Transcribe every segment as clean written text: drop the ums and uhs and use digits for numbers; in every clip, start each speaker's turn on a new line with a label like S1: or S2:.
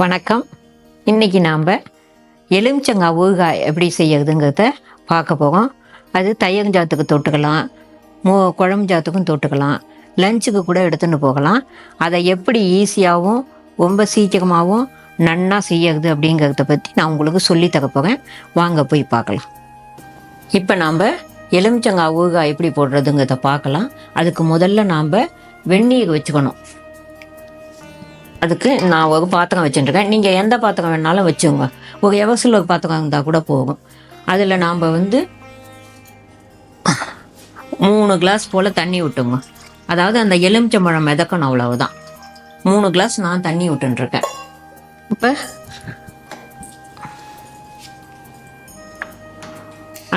S1: வணக்கம். இன்றைக்கி நாம் எலுமிச்சங்காய் ஊறுகாய் எப்படி செய்யறதுங்கிறத பார்க்க போகிறோம். அது தயிர்ஞ்சாத்துக்கு தொட்டுக்கலாம், குழம்பு ஜாத்துக்கும் தொட்டுக்கலாம், லஞ்சுக்கு கூட எடுத்துன்னு போகலாம். அதை எப்படி ஈஸியாகவும் ரொம்ப சீக்கிரமாகவும் நன்னா செய்யறது அப்படிங்கிறத பற்றி நான் உங்களுக்கு சொல்லித்தர போகிறேன். வாங்க போய் பார்க்கலாம். இப்போ நாம் எலுமிச்சங்காய் ஊறுகாய் எப்படி போடுறதுங்கிறத பார்க்கலாம். அதுக்கு முதல்ல நாம் வெந்நீர் வச்சுக்கணும். அதுக்கு நான் ஒரு பாத்திரம் வச்சுட்டுருக்கேன். நீங்கள் எந்த பாத்திரம் வேணாலும் வச்சுங்க. ஒரு எவசில் ஒரு பாத்திரம் இருந்தால் கூட போகும். அதில் நாம் 3 கிளாஸ் போல் தண்ணி விட்டுங்க. அதாவது அந்த எலுமிச்சம்பழம் மிதக்கணும், அவ்வளவுதான். 3 கிளாஸ் நான் தண்ணி விட்டுருக்கேன். இப்போ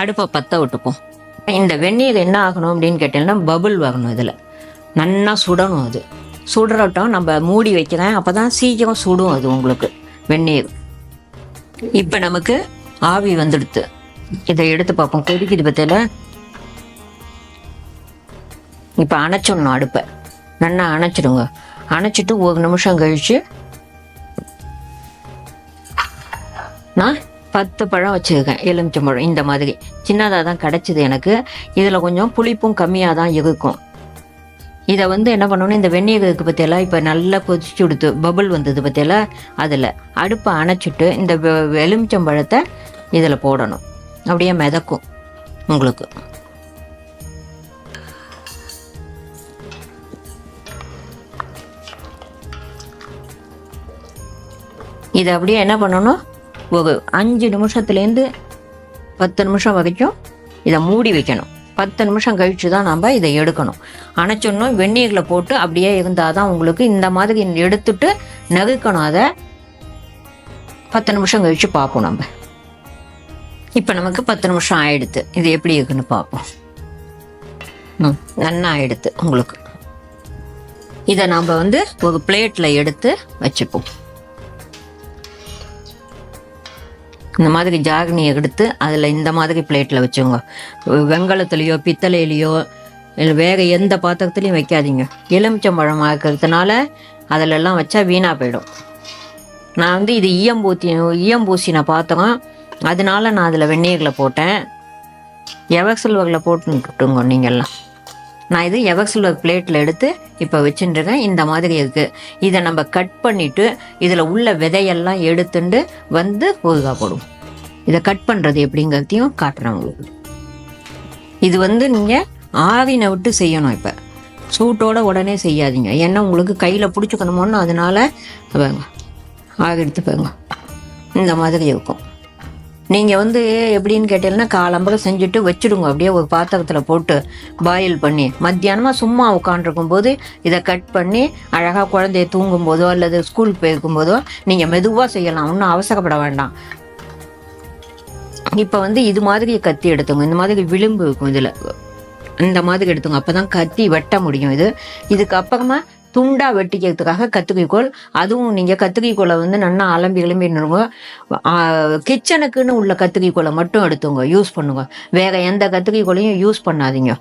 S1: அடுப்பை பற்ற விட்டுப்போம். இந்த வெந்நீர் என்ன ஆகணும் அப்படின்னு கேட்டீங்கன்னா, பபுள் வரணும். இதில் நல்லா சுடணும். அது சுடுறட்டும் நம்ம மூடி வைக்கிறேன். அப்போ தான் சீக்கிரம் சுடும் அது உங்களுக்கு வெந்நீர். இப்போ நமக்கு ஆவி வந்துடுத்து. இதை எடுத்து பார்ப்போம். கொதிக்குது பற்றியில். இப்போ அணைச்சிடணும். அடுப்பை நல்லா அணைச்சிடுங்க. அணைச்சிட்டு 1 நிமிஷம் கழித்து நான் 10 பழம் வச்சுருக்கேன். எலுமிச்சம்பழம் இந்த மாதிரி சின்னதாக தான் கிடச்சிது எனக்கு. இதில் கொஞ்சம் புளிப்பும் கம்மியாக தான் இருக்கும். இதை என்ன பண்ணணும், இந்த வெந்நீர் இருக்குது பற்றியெல்லாம் இப்போ நல்லா கொதிச்சு கொடுத்து பபுள் வந்தது பற்றியெல்லாம், அதில் அடுப்பை அணைச்சிட்டு இந்த எலுமிச்சம்பழத்தை இதில் போடணும். அப்படியே மிதக்கும் உங்களுக்கு. இதை அப்படியே என்ன பண்ணணும், ஒரு 5 நிமிஷத்துலேருந்து 10 நிமிஷம் வரைக்கும் இதை மூடி வைக்கணும். 10 நிமிஷம் கழித்து தான் நம்ம இதை எடுக்கணும். அணைச்சிடணும். வெந்நீரில் போட்டு அப்படியே இருந்தால் தான் உங்களுக்கு இந்த மாதிரி எடுத்துட்டு நறுக்கணும். அதை 10 நிமிஷம் கழித்து பார்ப்போம் நம்ம. இப்போ நமக்கு 10 நிமிஷம் ஆயிடுத்து. இது எப்படி இருக்குன்னு பார்ப்போம். நல்லா ஆயிடுத்து உங்களுக்கு. இதை நாம் ஒரு பிளேட்டில் எடுத்து வச்சுப்போம். இந்த மாதிரி ஜாகனியை எடுத்து அதில் இந்த மாதிரி பிளேட்டில் வச்சுங்க. வெங்கலத்துலேயோ பித்தளையிலையோ இல்லை வேறு எந்த பாத்திரத்துலையும் வைக்காதீங்க. எலுமிச்சம்பழம் ஆக்கிறதுனால அதிலெல்லாம் வச்சா வீணாக போயிடும். நான் இது ஈயம் பூசின பாத்திரம், அதனால நான் அதில் வெந்நீரில் போட்டேன். எவர்சில்வரில் போட்டுட்டுங்க நீங்கள்லாம். நான் இது எவர்சில்வர் பிளேட்டில் எடுத்து இப்போ வச்சுட்டுருக்கேன். இந்த மாதிரி இருக்குது. இதை நம்ம கட் பண்ணிவிட்டு இதில் உள்ள விதையெல்லாம் எடுத்துட்டு ஊறுகாய் போடுவோம். இதை கட் பண்ணுறது எப்படிங்கிறதையும் காட்டுறேன் உங்களுக்கு. இது நீங்கள் ஆவினை விட்டு செய்யணும். இப்போ சூட்டோட உடனே செய்யாதீங்க. ஏன்னா உங்களுக்கு கையில் பிடிச்சிக்கணுமோன்னு, அதனால பாருங்க ஆவி எடுத்து பாருங்க இந்த மாதிரி இருக்கும். நீங்கள் எப்படின்னு கேட்டீங்கன்னா, காலம்பரம் செஞ்சுட்டு வச்சுடுங்க. அப்படியே ஒரு பாத்திரத்தில் போட்டு பாயில் பண்ணி மத்தியானமாக சும்மா உட்காண்டிருக்கும் போது இதை கட் பண்ணி அழகாக குழந்தைய தூங்கும் போதோ அல்லது ஸ்கூல் போயிருக்கும் போதோ நீங்கள் மெதுவாக செய்யலாம். ஒன்றும் அவசரப்பட வேண்டாம். இப்போ இது மாதிரி கத்தி எடுத்துங்க. இந்த மாதிரி விளிம்பு இருக்கும் இதில், இந்த மாதிரி எடுத்துங்க. அப்போ தான் கத்தி வெட்ட முடியும். இதுக்கு அப்புறமா துண்டா வெட்டிக்கிறதுக்காக கத்திரிக்கோள். அதுவும் நீங்கள் கத்திரிக்கோளை நல்லா அலம்பி நிறுங்க. கிச்சனுக்குன்னு உள்ள கத்திரிக்கோளை மட்டும் எடுத்துங்க, யூஸ் பண்ணுங்க. வேற எந்த கத்திரிக்கோளையும் யூஸ் பண்ணாதீங்க.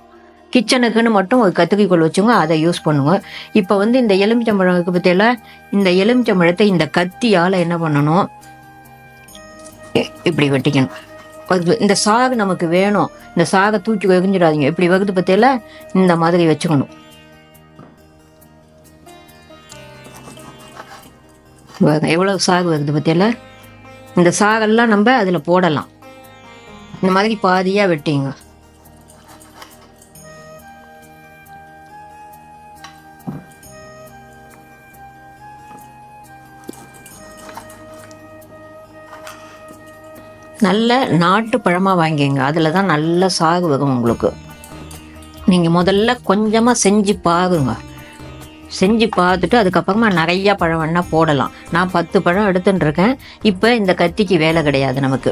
S1: கிச்சனுக்குன்னு மட்டும் ஒரு கத்திரிக்கோள் வச்சுங்க, அதை யூஸ் பண்ணுங்க. இப்போ இந்த எலுமிச்சம்பழம் பற்றியில, இந்த எலுமிச்சம்பழத்தை இந்த கத்தியால் என்ன பண்ணணும், இப்படி வெட்டிக்கணும். இந்த சாகு நமக்கு வேணும். இந்த சாகை தூக்கி எரிஞ்சிடாதீங்க. இப்படி வகுத்து பற்றியில இந்த மாதிரி வச்சுக்கணும். எவ்வளவு சாகு வருது பற்றியில. இந்த சாகெல்லாம் நம்ம அதில் போடலாம். இந்த மாதிரி பாதியாக வெட்டிங்க. நல்ல நாட்டு பழமாக வாங்கிங்க. அதில் தான் நல்ல சாகு வரும் உங்களுக்கு. நீங்கள் முதல்ல கொஞ்சமாக செஞ்சு பாருங்க. செஞ்சு பார்த்துட்டு அதுக்கப்புறமா நிறையா பழம் வேணால் போடலாம். நான் 10 பழம் எடுத்துட்டுருக்கேன். இப்போ இந்த கத்திக்கு வேலை கிடையாது நமக்கு.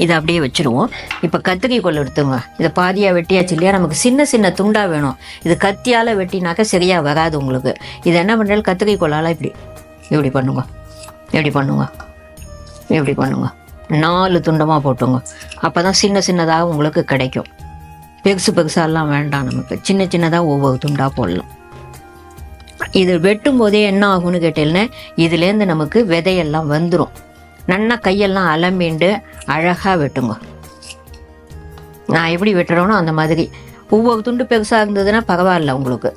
S1: இதை அப்படியே வச்சுருவோம். இப்போ கத்திரிக்கோள் எடுத்துங்க. இதை பாதியாக வெட்டியாச்சு இல்லையா, நமக்கு சின்ன சின்ன துண்டாக வேணும். இது கத்தியால் வெட்டினாக்கா சரியாக வராது உங்களுக்கு. இதை என்ன பண்ணுறது, கத்திரிக்கோளால் இப்படி பண்ணுங்க, இப்படி பண்ணுங்க, இப்படி பண்ணுங்க. 4 துண்டமாக போட்டுங்க. அப்போ தான் சின்ன சின்னதாக உங்களுக்கு கிடைக்கும். பெருசாலாம் வேண்டாம் நமக்கு. சின்ன சின்னதாக ஒவ்வொரு துண்டாக போடலாம். இது வெட்டும் போதே என்ன ஆகும்னு கேட்டேன்னா இதுலேருந்து நமக்கு விதையெல்லாம் வந்துடும். நல்லா கையெல்லாம் அலம்பிண்டு அழகாக வெட்டுங்க. நான் எப்படி வெட்டுறேனோ அந்த மாதிரி. ஒவ்வொரு துண்டு பெருசாக இருந்ததுன்னா பரவாயில்ல, உங்களுக்கு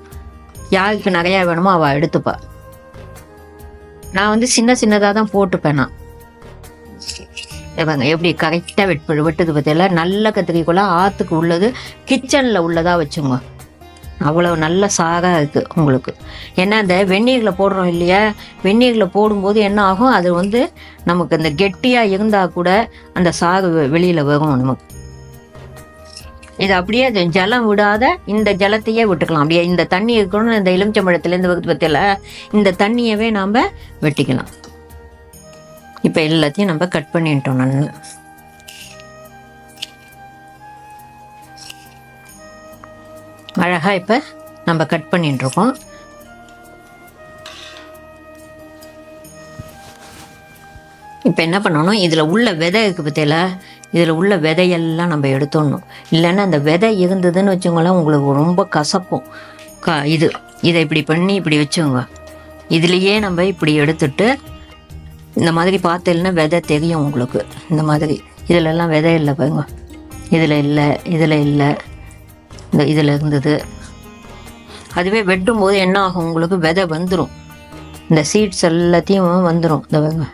S1: யாருக்கு நிறையா வேணுமோ அவள் எடுத்துப்பா. நான் சின்ன சின்னதாக தான் போட்டுப்பேன். நான் எப்படி கரெக்டாக வெட்டுது பற்றியில. நல்ல கத்திரிக்கோளா ஆற்றுக்கு உள்ளது கிச்சனில் உள்ளதாக வச்சுங்க. அவ்வளோ நல்ல சாகாக இருக்குது உங்களுக்கு. ஏன்னா அந்த வெந்நீரில் போடுறோம் இல்லையா, வெந்நீரில் போடும்போது என்ன ஆகும், அது நமக்கு அந்த கெட்டியாக இருந்தால் கூட அந்த சாகு வெளியில் வரும் நமக்கு. இது அப்படியே ஜலம் விடாத இந்த ஜலத்தையே விட்டுக்கலாம். அப்படியே இந்த தண்ணி இருக்கணும்னு இந்த எலுமிச்சம்பழத்துலேருந்து பற்றியில இந்த தண்ணியவே நாம் வெட்டிக்கலாம். இப்போ எல்லாத்தையும் நம்ம கட் பண்ணிட்டோம். நான் அழகாக இப்போ நம்ம கட் பண்ணிட்டுருக்கோம். இப்போ என்ன பண்ணணும், இதில் உள்ள விதை இருக்குது பற்றியில, இதில் உள்ள விதையெல்லாம் நம்ம எடுத்துடணும். இல்லைன்னா அந்த விதை இருந்ததுன்னு வச்சுங்களேன் உங்களுக்கு ரொம்ப கசக்கும். இதை இப்படி பண்ணி இப்படி வச்சுங்க. இதுலேயே நம்ம இப்படி எடுத்துட்டு இந்த மாதிரி பார்த்தேன்னா விதை தெரியும் உங்களுக்கு. இந்த மாதிரி இதிலெல்லாம் விதை இல்லை பாருங்க. இதில் இல்லை, இதில் இல்லை, இதில் இருந்தது. அதுவே வெட்டும் போது என்ன ஆகும், உங்களுக்கு விதை வந்துடும். இந்த சீட்ஸ் எல்லாத்தையும் வந்துடும். இந்த பாருங்க,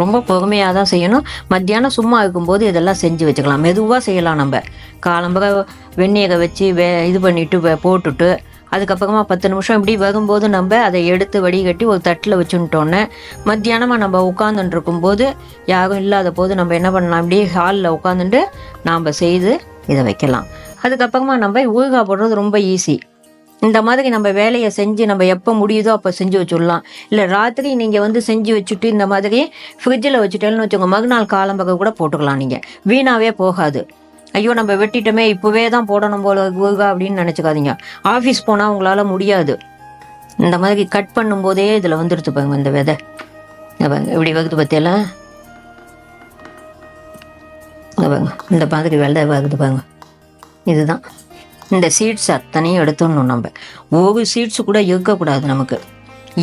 S1: ரொம்ப பொறுமையாக தான் செய்யணும். மத்தியானம் சும்மா இருக்கும்போது இதெல்லாம் செஞ்சு வச்சுக்கலாம். மெதுவாக செய்யலாம். நம்ம காலம்பரை வெந்நீரை வச்சு இது பண்ணிவிட்டு போட்டுட்டு அதுக்கப்புறமா 10 நிமிஷம் இப்படி வரும்போது நம்ம அதை எடுத்து வடிகட்டி ஒரு தட்டில் வச்சுட்டோன்னே மத்தியானமாக நம்ம உட்காந்துட்டு இருக்கும்போது யாரும் இல்லாத போது நம்ம என்ன பண்ணலாம், இப்படி ஹாலில் உட்காந்துட்டு நாம் செய்து இதை வைக்கலாம். அதுக்கப்புறமா நம்ம ஊறுகாய் போடுறது ரொம்ப ஈஸி. இந்த மாதிரி நம்ம வேலையை செஞ்சு நம்ம எப்போ முடியுதோ அப்போ செஞ்சு வச்சுடலாம். இல்லை ராத்திரி நீங்கள் செஞ்சு வச்சுட்டு இந்த மாதிரி ஃப்ரிட்ஜில் வச்சுட்டேன்னு வச்சுக்கோங்க, மறுநாள் காலம்பகை கூட போட்டுக்கலாம். நீங்கள் வீணாகவே போகாது. ஐயோ நம்ம வெட்டிட்டோமே இப்போவே தான் போடணும் போல ஊறுகாய் அப்படின்னு நினச்சிக்காதீங்க. ஆஃபீஸ் போனால் உங்களால் முடியாது. இந்த மாதிரி கட் பண்ணும்போதே இதில் வந்துடுத்து பாருங்க இந்த விதை. இப்படி வகுது பற்றியெல்லாம் பாருங்க, இந்த மாதிரி விதை வகுது பாருங்க. இதுதான் இந்த சீட்ஸ் அத்தனையும் எடுத்துடணும். நம்ம ஒரு சீட்ஸு கூட இருக்கக்கூடாது. நமக்கு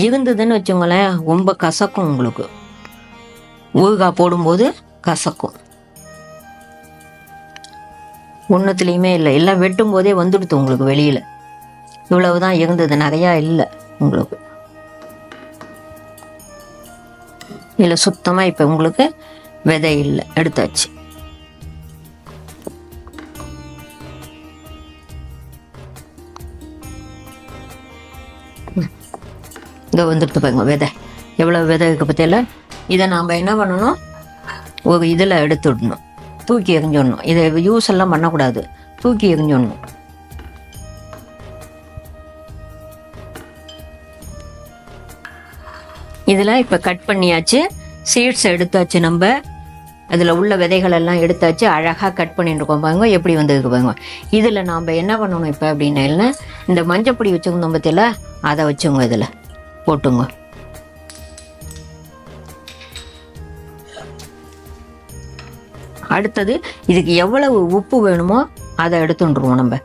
S1: இருந்ததுன்னு வச்சுங்களேன் ரொம்ப கசக்கும். உங்களுக்கு ஊறுகாய் போடும்போது கசக்கும். ஒன்றுத்துலேயுமே இல்லை, எல்லாம் வெட்டும் போதே வந்துடுது உங்களுக்கு வெளியில். இவ்வளவு தான் இருந்தது, நிறையா இல்லை உங்களுக்கு. இதில் சுத்தமாக இப்போ உங்களுக்கு விதை இல்லை, எடுத்தாச்சு. இங்கே வந்துடுத்து பாருங்க விதை. எவ்வளோ விதை இருக்குது பற்றியில. இதை நாம் என்ன பண்ணணும், ஒரு இதில் எடுத்துடணும், தூக்கி எறிஞ்சிடணும். இதை யூஸ் எல்லாம் பண்ணக்கூடாது, தூக்கி எறிஞ்சிடணும். இதில் இப்போ கட் பண்ணியாச்சு, சீட்ஸ் எடுத்தாச்சு. நம்ம அதில் உள்ள விதைகள் எல்லாம் எடுத்தாச்சு, அழகாக கட் பண்ணிட்டு இருக்கோம் பாருங்க. எப்படி வந்ததுக்கு பாருங்க. இதில் நாம் என்ன பண்ணணும் இப்போ அப்படின்னா, இந்த மஞ்சப்பொடி வச்சுக்கணும் பற்றியில, அதை வச்சுங்க இதில் போட்டுங்க. அடுத்தது இதுக்கு எவ்வளவு உப்பு வேணுமோ அதை எடுத்துட்டுருவோம். நம்ம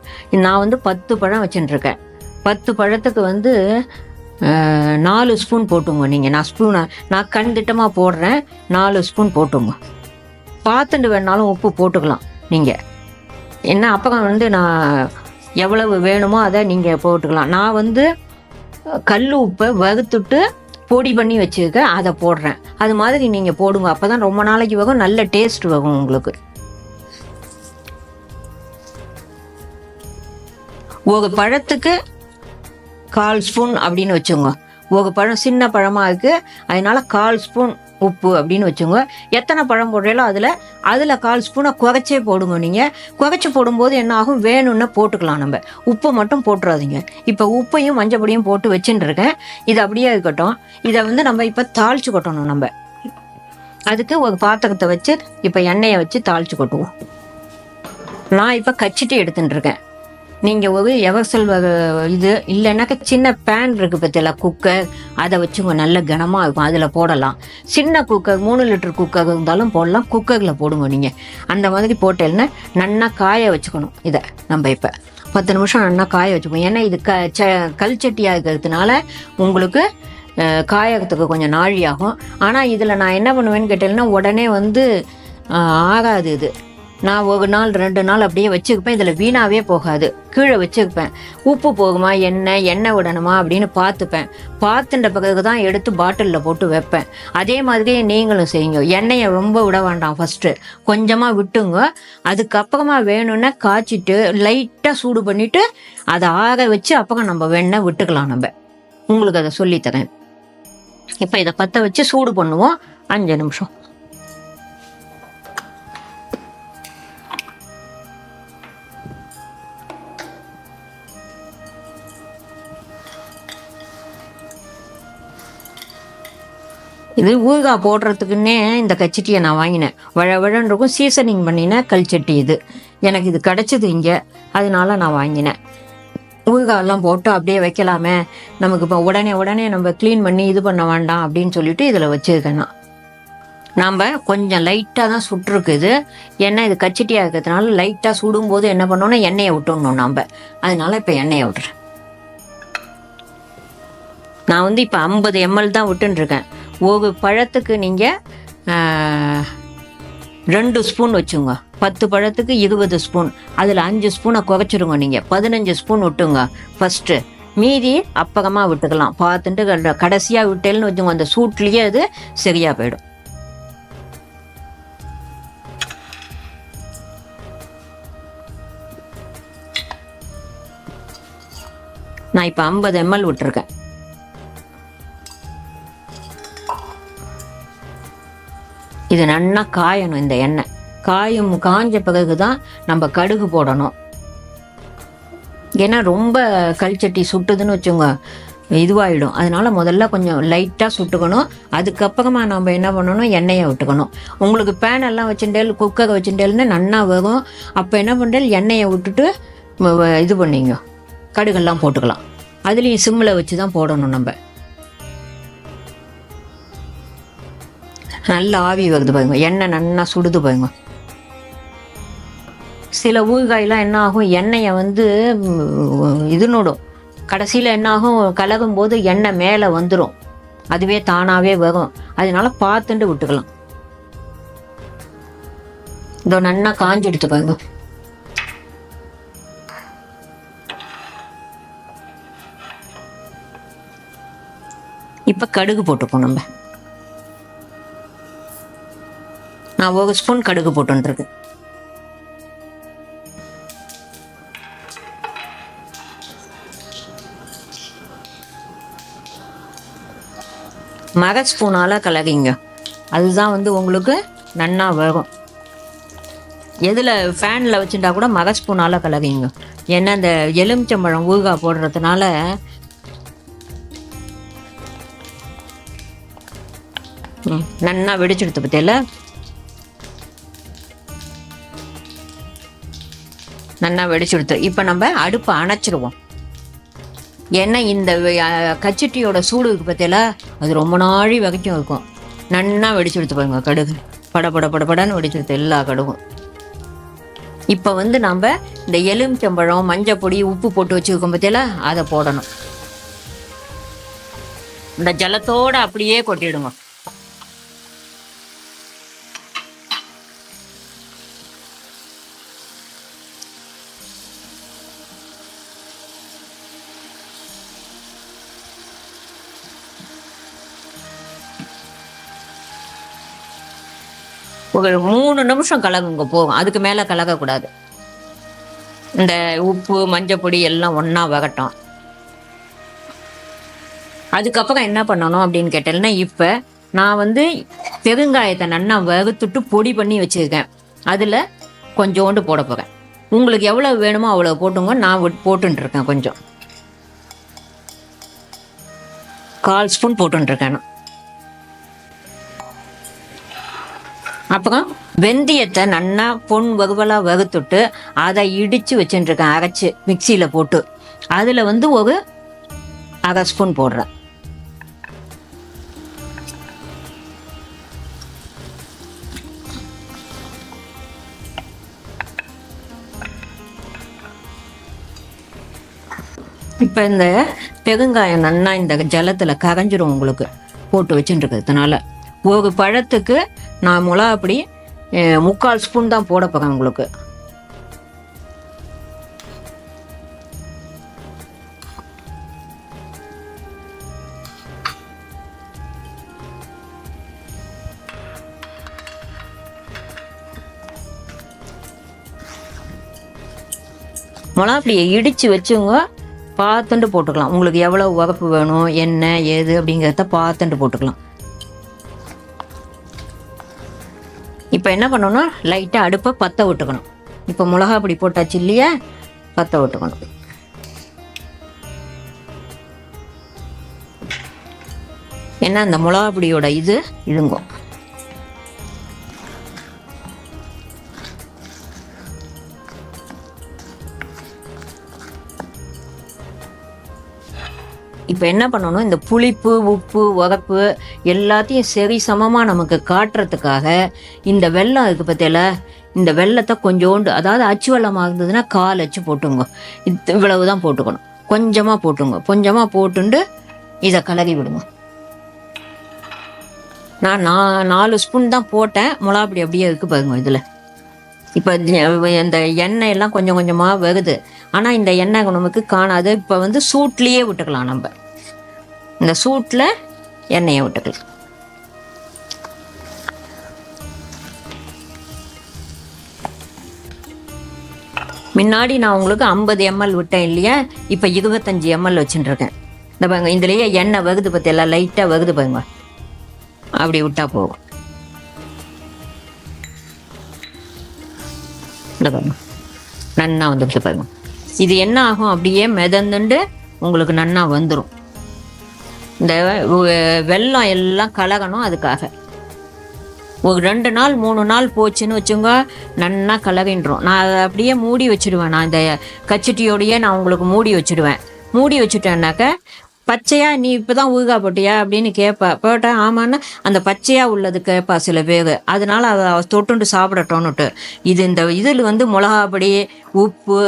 S1: நான் 10 பழம் வச்சுட்டுருக்கேன். 10 பழத்துக்கு 4 ஸ்பூன் போட்டுங்க. நீங்கள் நான் கண் திட்டமாக போடுறேன், 4 ஸ்பூன் போட்டுங்க. பார்த்துட்டு வேணாலும் உப்பு போட்டுக்கலாம் நீங்கள். என்ன அப்புறம் நான் எவ்வளவு வேணுமோ அதை நீங்கள் போட்டுக்கலாம். நான் கல் உப்பை வறுத்துட்டு பொடி பண்ணி வச்சுருக்க அதை போடுறேன். அது மாதிரி நீங்கள் போடுங்க. அப்போ தான் ரொம்ப நாளைக்கு வரும், நல்ல டேஸ்ட் வரும் உங்களுக்கு. ஒரு பழத்துக்கு 1/4 ஸ்பூன் அப்படின்னு வச்சுங்க. ஒரு பழம் சின்ன பழமாக இருக்குது, அதனால 1/4 ஸ்பூன் உப்பு அப்படின்னு வச்சுங்க. எத்தனை பழம் போடுறீங்களோ அதில் 1/4 ஸ்பூனை குறைச்சே போடுங்க. நீங்கள் குறைச்சி போடும்போது என்ன ஆகும், வேணும்னா போட்டுக்கலாம். நம்ம உப்பு மட்டும் போட்டுறாதீங்க. இப்போ உப்பையும் மஞ்சப்பொடியும் போட்டு வச்சுட்டு இருக்கேன். இது அப்படியே இருக்கட்டும். இதை நம்ம இப்போ தாளிச்சு கொட்டணும். நம்ம அதுக்கு ஒரு பாத்திரத்தை வச்சு இப்போ எண்ணெயை வச்சு தாளிச்சு கொட்டுவோம். நான் இப்போ கச்சிட்டு எடுத்துட்டு இருக்கேன். நீங்கள் ஒரு எவர்சல் இது இல்லைன்னாக்கா சின்ன பேன் இருக்குது பற்றில, குக்கர், அதை வச்சுங்க. நல்ல கனமாக இருக்கும், அதில் போடலாம். சின்ன குக்கர் 3 லிட்டர் குக்கர் இருந்தாலும் போடலாம், குக்கரில் போடுங்க. நீங்கள் அந்த மாதிரி போட்டேன்னா நல்லா காய வச்சுக்கணும். இதை நம்ம இப்போ 10 நிமிஷம் நல்லா காய வச்சுப்போம். ஏன்னா இது கல் சட்டியாக இருக்கிறதுனால உங்களுக்கு காயறதுக்கு கொஞ்சம் நாழி ஆகும். ஆனால் இதில் நான் என்ன பண்ணுவேன்னு கேட்டேன்னா உடனே வந்து ஆகாது. இது நான் 1 நாள் 2 நாள் அப்படியே வச்சுருப்பேன். இதில் வீணாகவே போகாது. கீழே வச்சுருப்பேன். உப்பு போகுமா, எண்ணெய் விடணுமா அப்படின்னு பார்த்துட்ட பிறகு தான் எடுத்து பாட்டிலில் போட்டு வைப்பேன். அதே மாதிரியே நீங்களும் செய்யுங்க. எண்ணெயை ரொம்ப விட வேண்டாம். ஃபஸ்ட்டு கொஞ்சமாக விட்டுங்க. அதுக்கப்புறமா வேணும்னா காய்ச்சிட்டு லைட்டாக சூடு பண்ணிவிட்டு அதை ஆற வச்சு அப்புறம் நம்ம வெண்ணெய் விட்டுக்கலாம். நம்ம உங்களுக்கு அதை சொல்லித்தரேன். இப்போ இதை பற்ற வச்சு சூடு பண்ணுவோம் 5 நிமிஷம். இது ஊறுகாய் போடுறதுக்குன்னே இந்த கச்சட்டியை நான் வாங்கினேன். வழன்னு இருக்கும். சீசனிங் பண்ணினேன் கல்ச்சட்டி. இது எனக்கு இது கிடச்சிது இங்கே, அதனால நான் வாங்கினேன். ஊறுகாயெல்லாம் போட்டு அப்படியே வைக்கலாமே, நமக்கு இப்போ உடனே நம்ம க்ளீன் பண்ணி இது பண்ண வேண்டாம் அப்படின்னு சொல்லிட்டு இதில் வச்சுருக்கேன். நாம் கொஞ்சம் லைட்டாக தான் சுட்டுருக்குது. ஏன்னா இது கச்சட்டியாக இருக்கிறதுனால லைட்டாக சுடும்போது என்ன பண்ணோன்னா எண்ணெயை விட்டுடணும் நம்ம. அதனால இப்போ எண்ணெயை விட்டுறேன். நான் வந்து இப்போ 50 ml தான் விட்டுருக்கேன். ஒரு பழத்துக்கு நீங்கள் 2 ஸ்பூன் வச்சுங்க. 10 பழத்துக்கு 20 ஸ்பூன். அதில் 5 ஸ்பூனை குறைச்சிருங்க. நீங்கள் 15 ஸ்பூன் விட்டுங்க ஃபஸ்ட்டு. மீதி அப்புறமா விட்டுக்கலாம். பார்த்துட்டு கடைசியாக விட்டேன்னு வச்சுங்க, அந்த சூட்லேயே அது சரியாக போயிடும். நான் இப்போ 50 ml விட்டுருக்கேன். இது நல்லா காயணும். இந்த எண்ணெய் காஞ்ச பிறகு தான் நம்ம கடுகு போடணும். ஏன்னா ரொம்ப கல்ச்சட்டி சுட்டுதுன்னு வச்சுங்க இதுவாகிடும். அதனால முதல்ல கொஞ்சம் லைட்டாக சுட்டுக்கணும். அதுக்கப்புறமா நம்ம என்ன பண்ணணும், எண்ணெயை விட்டுக்கணும். உங்களுக்கு பேன் எல்லாம் வச்சுட்டேல், குக்கரை வச்சுட்டேல்னு நன்னா வரும். அப்போ என்ன பண்ணுறேன், எண்ணெயை விட்டுட்டு இது பண்ணிங்க, கடுகெல்லாம் போட்டுக்கலாம். அதுலேயும் சிம்மில் வச்சு தான் போடணும். நம்ம நல்லா ஆவி வருது பாருங்க, எண்ணெய் நல்லா சுடுது பாருங்க. சில ஊறுகாயெல்லாம் என்ன ஆகும், எண்ணெயை வந்து இதுனுடும். கடைசியில் என்ன ஆகும், கலகும் போது எண்ணெய் மேலே வந்துடும். அதுவே தானாகவே வரும். அதனால பார்த்துட்டு விட்டுக்கலாம். இதோ நல்லா காஞ்சி எடுத்து பாருங்க. இப்போ கடுகு போட்டுப்போம். நான் 1 ஸ்பூன் கடுகு போட்டுருக்கு. மக ஸ்பூனால் கலகிங்க. அதுதான் வந்து உங்களுக்கு நன்னா வரும். எதில் ஃபேனில் வச்சுட்டா கூட மக ஸ்பூனால் கலகிங்க. ஏன்னா இந்த எலுமிச்சம்பழம் ஊறுகாய் போடுறதுனால நன்னா வெடிச்சுடுத்து பற்றியில நன்னா வெடிச்சுடுத்து. இப்போ நம்ம அடுப்பை அணைச்சிடுவோம். ஏன்னா இந்த கச்சட்டியோட சூடு இருக்கு பற்றியில அது ரொம்ப நாழி வரைக்கும் இருக்கும். நன்னா வெடிச்சுடுத்து பாருங்க. கடுகு படன்னு வெடிச்சுடுத்து எல்லா கடுகும். இப்போ வந்து நம்ம இந்த எலுமிச்சம்பழம், மஞ்சள் பொடி, உப்பு போட்டு வச்சுருக்கோம் பற்றியில அதை போடணும். இந்த ஜலத்தோடு அப்படியே கொட்டிடுங்க. ஒரு 3 நிமிஷம் கலகுங்க போகும். அதுக்கு மேலே கலக்கக்கூடாது. இந்த உப்பு, மஞ்சள் பொடி எல்லாம் ஒன்றா வகட்டும். அதுக்கப்புறம் என்ன பண்ணணும் அப்படின்னு கேட்டேன்னா, இப்போ நான் வந்து பெருங்காயத்தை நன்னா வறுத்துட்டு பொடி பண்ணி வச்சுருக்கேன். அதில் கொஞ்சோண்டு போட போகிறேன். உங்களுக்கு எவ்வளோ வேணுமோ அவ்வளோ போட்டுங்க. நான் போட்டுருக்கேன் கொஞ்சம், 1/4 ஸ்பூன் போட்டுருக்கேன். அப்புறம் வெந்தயத்தை நன்னா பொன் வகுவலாக வகுத்துட்டு அதை இடித்து வச்சுட்டுருக்கேன். அரைச்சி மிக்சியில் போட்டு அதில் வந்து ஒரு 1/2 ஸ்பூன் போடுறேன். இப்போ இந்த பெருங்காயம் நன்னா இந்த ஜலத்தில் கரைஞ்சிரும் உங்களுக்கு போட்டு வச்சுட்டுருக்கிறதுனால. ஒரு பழத்துக்கு நான் மிளகாப்பொடி 3/4 ஸ்பூன் தான் போட போகிறேன் உங்களுக்கு. மிளகாப்பொடியை இடித்து வச்சுங்க, பார்த்துட்டு போட்டுக்கலாம். உங்களுக்கு எவ்வளோ உரப்பு வேணும், என்ன ஏது அப்படிங்கிறத பார்த்துட்டு போட்டுக்கலாம். இப்போ என்ன பண்ணணும், லைட்டாக அடுப்பை பற்ற விட்டுக்கணும். இப்போ மிளகாப்பொடி போட்டாச்சு இல்லையா, பற்ற விட்டுக்கணும். ஏன்னா அந்த மிளகாப்பொடியோட இதுங்க. இப்போ என்ன பண்ணணும், இந்த புளிப்பு உப்பு உரப்பு எல்லாத்தையும் சரி சமமாக நமக்கு காட்டுறதுக்காக இந்த வெல்லம் இருக்குது பற்றியில, இந்த வெல்லத்தை கொஞ்சோண்டு, அதாவது அச்சு வெள்ளமாக இருந்ததுன்னா 1/4 அச்சு போட்டுங்க. இவ்வளவு தான் போட்டுக்கணும். கொஞ்சமாக போட்டுங்க. கொஞ்சமாக போட்டுண்டு இதை கலரி விடுங்க. நான் 4 ஸ்பூன் தான் போட்டேன். மிளகாப்பொடி அப்படியே இருக்குது பாருங்க இதில். இப்போ இந்த எண்ணெய் எல்லாம் கொஞ்சம் கொஞ்சமாக வருது. ஆனால் இந்த எண்ணெய் நமக்கு காணாது. இப்போ வந்து சூட்லேயே விட்டுக்கலாம். நம்ம இந்த சூட்டில் எண்ணெயை விட்டுக்கலாம். முன்னாடி நான் உங்களுக்கு 50 ml விட்டேன் இல்லையா, இப்போ 25 ml வச்சுட்டுருக்கேன். இந்த பாருங்க, இதுலேயே எண்ணெய் வகுது பற்றி எல்லாம் லைட்டாக வகுது பாருங்க. அப்படி விட்டா போகும். இந்த பாருங்க நன்னா வந்துடுச்சு பாருங்க. இது என்ன ஆகும், அப்படியே மிதந்துண்டு உங்களுக்கு நன்னா வந்துடும். இந்த வெல்லம் எல்லாம் கலகணும். அதுக்காக ஒரு 2 நாள் 3 நாள் போச்சுன்னு வச்சுங்க, நன்னா கலகின்றோம். நான் அதை அப்படியே மூடி வச்சுடுவேன். நான் இந்த கச்சிட்டியோடையே நான் உங்களுக்கு மூடி வச்சுடுவேன். மூடி வச்சுட்டேன்னாக்க பச்சையாக நீ இப்போ தான் ஊறுகாய் போட்டியா அப்படின்னு கேட்பா. போட்டேன் ஆமான்னா அந்த பச்சையாக உள்ளது கேட்பா சில பேர். அதனால அதை தொட்டுண்டு சாப்பிடட்டோன்னுட்டு. இந்த இதில் வந்து மிளகாப்பொடி உப்பு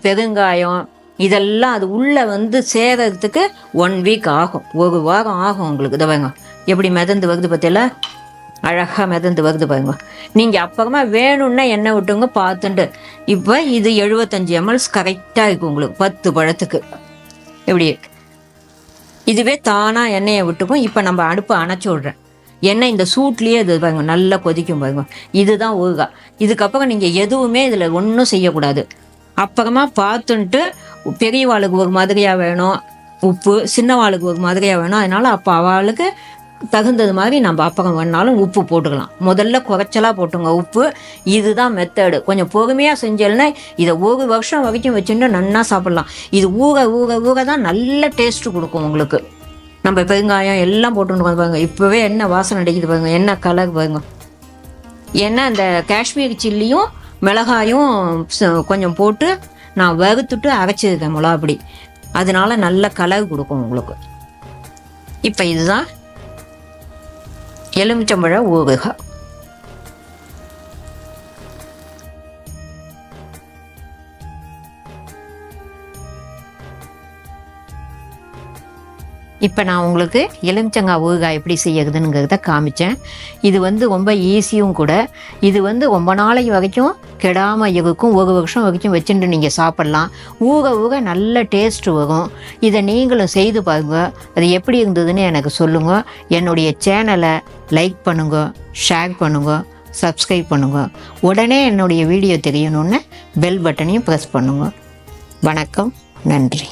S1: பெருங்காயம் இதெல்லாம் அது உள்ளே வந்து சேர்கிறதுக்கு 1 வீக் ஆகும், 1 வாரம் ஆகும் உங்களுக்கு. இதை வாங்க எப்படி மிதந்து வருது பற்றியில, அழகாக மிதந்து வருது பாருங்க. நீங்கள் அப்புறமா வேணும்னா எண்ணெய் விட்டுங்க பார்த்துட்டு. இப்போ இது 75 ml கரெக்டாக இருக்கும் உங்களுக்கு 10 பழத்துக்கு. எப்படி இதுவே தானாக எண்ணெயை விட்டுக்கும். இப்போ நம்ம அடுப்பை அணைச்சி விட்றேன். எண்ணெய் இந்த சூட்லேயே இது பாருங்க நல்லா கொதிக்கும் பாருங்க. இதுதான் ஊறுகாய். இதுக்கப்புறம் நீங்கள் எதுவுமே இதில் ஒன்றும் செய்யக்கூடாது. அப்புறமா பார்த்துன்ட்டு பெரிய வாளுக்கு ஒரு மாதிரியாக வேணும் உப்பு, சின்ன வாளுக்கு ஒரு மாதிரியாக வேணும். அதனால் அப்போ அவளுக்கு தகுந்தது மாதிரி நம்ம அப்புறம் வேணாலும் உப்பு போட்டுக்கலாம். முதல்ல குறைச்சலாக போட்டுங்க உப்பு. இதுதான் மெத்தடு. கொஞ்சம் பொறுமையாக செஞ்சேன்னா இதை 1 வருஷம் வரைக்கும் வச்சுட்டு நன்னா சாப்பிட்லாம். இது ஊற தான் நல்ல டேஸ்ட்டு கொடுக்கும் உங்களுக்கு. நம்ம பெருங்காயம் எல்லாம் போட்டுன்னு பாருங்க. இப்போவே என்ன வாசனை அடிக்குது பாருங்க, என்ன கலர் பாருங்க. ஏன்னா இந்த காஷ்மீரி சில்லியும் மிளகாயும் கொஞ்சம் போட்டு நான் வறுத்துட்டு அரைச்சிருக்கேன் மிளகாப்பொடி. அதனால நல்ல கலர் கொடுக்கும் உங்களுக்கு. இப்போ இதுதான் எலுமிச்சம்பழ ஊறுகாய். இப்போ நான் உங்களுக்கு எலுமிச்சங்காய் ஊறுகாய் எப்படி செய்யறதுங்கிறத காமிச்சேன். இது வந்து ரொம்ப ஈஸியும் கூட. இது வந்து ரொம்ப நாளைக்கு வரைக்கும் கெடாமல் இருக்கும். 1 வருஷம் வரைக்கும் வச்சுட்டு நீங்கள் சாப்பிட்லாம். ஊற நல்ல டேஸ்ட் வரும். இதை நீங்களும் செய்து பாருங்க. அது எப்படி இருந்ததுன்னு எனக்கு சொல்லுங்கள். என்னுடைய சேனலை லைக் பண்ணுங்க, ஷேர் பண்ணுங்க, சப்ஸ்கிரைப் பண்ணுங்க. உடனே என்னுடைய வீடியோ தெரியணுன்னு பெல் பட்டனையும் ப்ரெஸ் பண்ணுங்க. வணக்கம், நன்றி.